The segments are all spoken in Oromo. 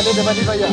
Dapat dibayar.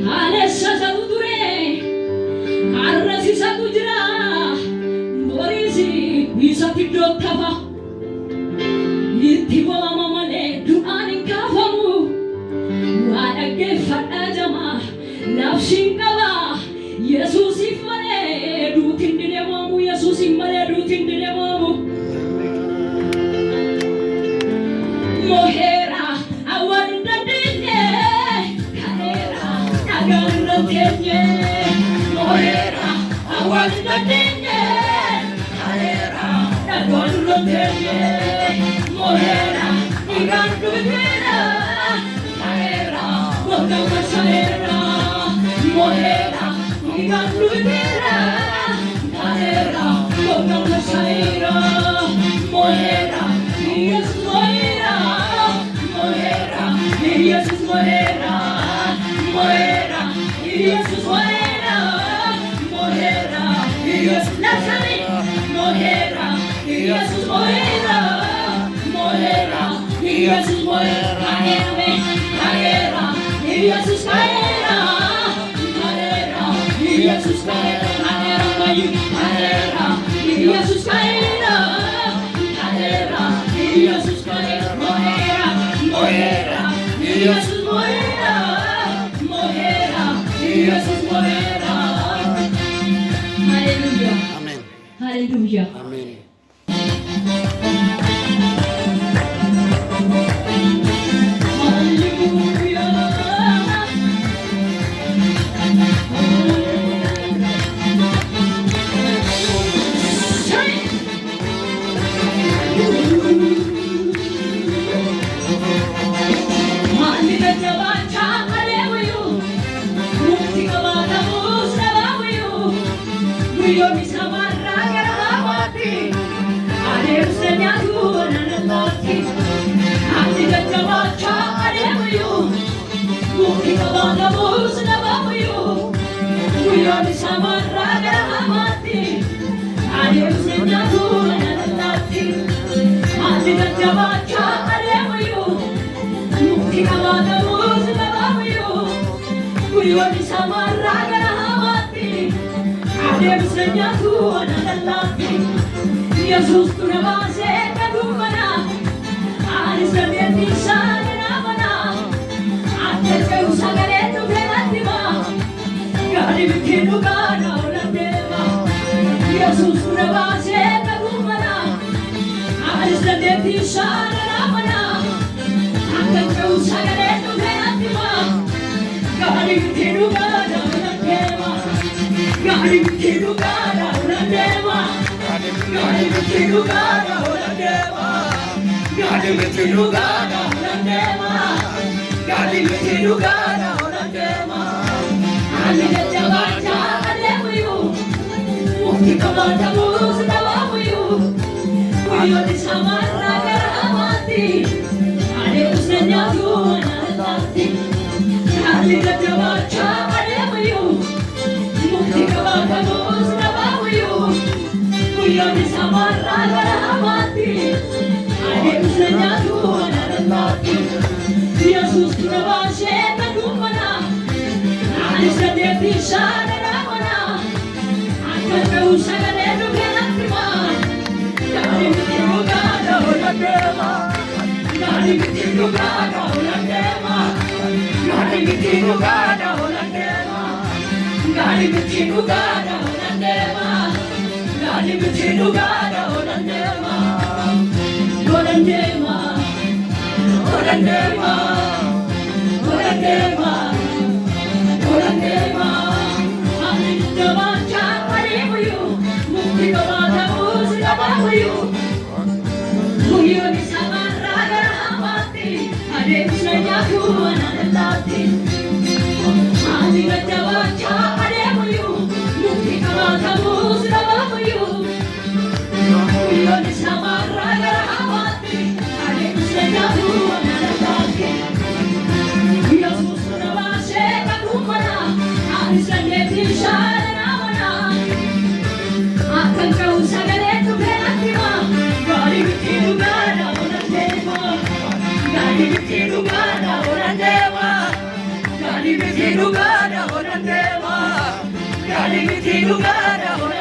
Alessa dure, arrasi jira, borisi bisa tidottava. Itti waama malee du'aan hin kaafamu. Waa dhaggeeffadhaa jamaa nafshiin qaba. Yesuusiif malee duutiin dideemamu. Yesuusiif malee duutiin dideemamu. Moheera awwaan hin dandeenye kaneera dhagaan hin dandeenye. Moheera awwaan hin dandeenye kaneera dhagaan hin dandeenye. Moheera dhiigaan dubeera kaneera gogaan masaa'eera. Moheera dhiigaan dubeera kaneera gogaan masaa'eera. Moheera Yesus moheera. Moheera Yesus moheera. Moheera Yesus moheera. Moheera Yesus Nazareth. Moheera Yesus moheera. Moheera Yesus moheera. Moheera Yesus moheera. Moheera Yesus moheera. Moheera Yesus moheera. Moheera Yesus moheera. Moheera Yesus moheera. Moheera Yesus moheera. Hallelujah. Amen. Hallelujah. Amen. Yesus tu nama seka dumana, anis terjadi sana mana, atas kau sagale tu berarti mah, kali bikin kana ulang dewa. Yesus tu nama seka dumana, anis terjadi sana mana, atas kau sagale tu berarti mah, kali bikin kana ulang dewa. Kali bikin kana ulang dewa. Gadi bikin kana ulang dewa. Gadi bikin kana ulang dewa. Gadi bikin kana ulang dewa. Ani jabaja ademuyu. Mukti kabatamu sedawamuyu. Kuyo di samara karamati. Ade usenya tuana lati. Ani jabaja ademuyu. Mukti kabatamu sedawamuyu. Kuyo di samara karamati. Ade usenya tuana lati. Yesus tu nama seka dumana. Anis terjadi sana mana. Akan kau sagale tu berarti mah. Kali bikin kana ulang dewa. Kali bikin kana ulang dewa. Kali bikin kana ulang dewa. Kali bikin kana ulang dewa. Kali bikin kana ulang dewa. Ulang dewa. Ulang dewa. Ulang dewa. Ulang dewa. Anis jabaja ademuyu. Mukti kabatamu sedawamuyu. Kuyo di samara karamati. Ade usenya tuana lati. Ani jabaja ademuyu. Mukti kabatamu sedawamuyu. Kuyo di samara karamati. Ade usenya tuana lati. Yesus tu nama seka dumana. Anis terjadi sana mana. Akan kau sagale tu berarti mah. Kali bikin kana ulang dewa. Kali bikin kana ulang dewa. Gadi miti lugada honandema, gadi miti lugada honandema.